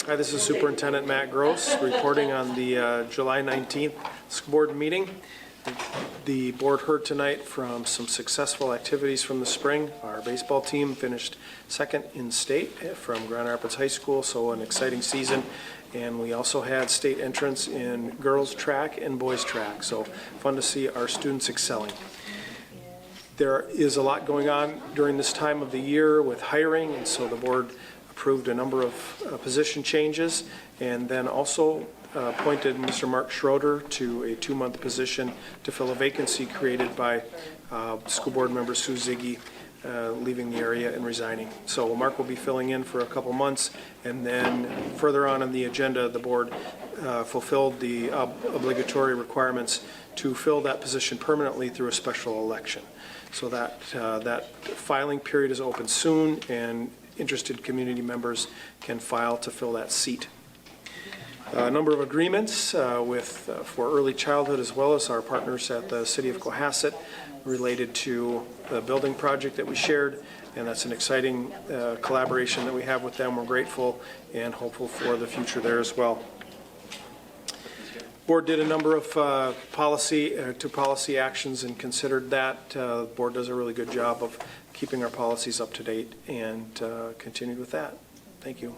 Hi, this is Superintendent Matt Grose reporting on the July 19th school board meeting. The board heard tonight from some successful activities from the spring. Our baseball team finished second in state from Grand Rapids High School, so an exciting season. And we also had state entrants in girls track and boys track, so fun to see our students excelling. There is a lot going on during this time of the year with hiring, and so the board approved a number of position changes, and then also appointed Mr. Mark Schroeder to a 2-month position to fill a vacancy created by school board member Sue Zeige leaving the area and resigning. So Mark will be filling in for a couple months, and then further on in the agenda, the board fulfilled the obligatory requirements to fill that position permanently through a special election. So that filing period is open soon, and interested community members can file to fill that seat. A number of agreements for early childhood, as well as our partners at the City of Cohasset, related to the building project that we shared, and that's an exciting collaboration that we have with them. We're grateful and hopeful for the future there as well. Board did a number of policy actions and considered that. The board does a really good job of keeping our policies up to date, and continued with that. Thank you.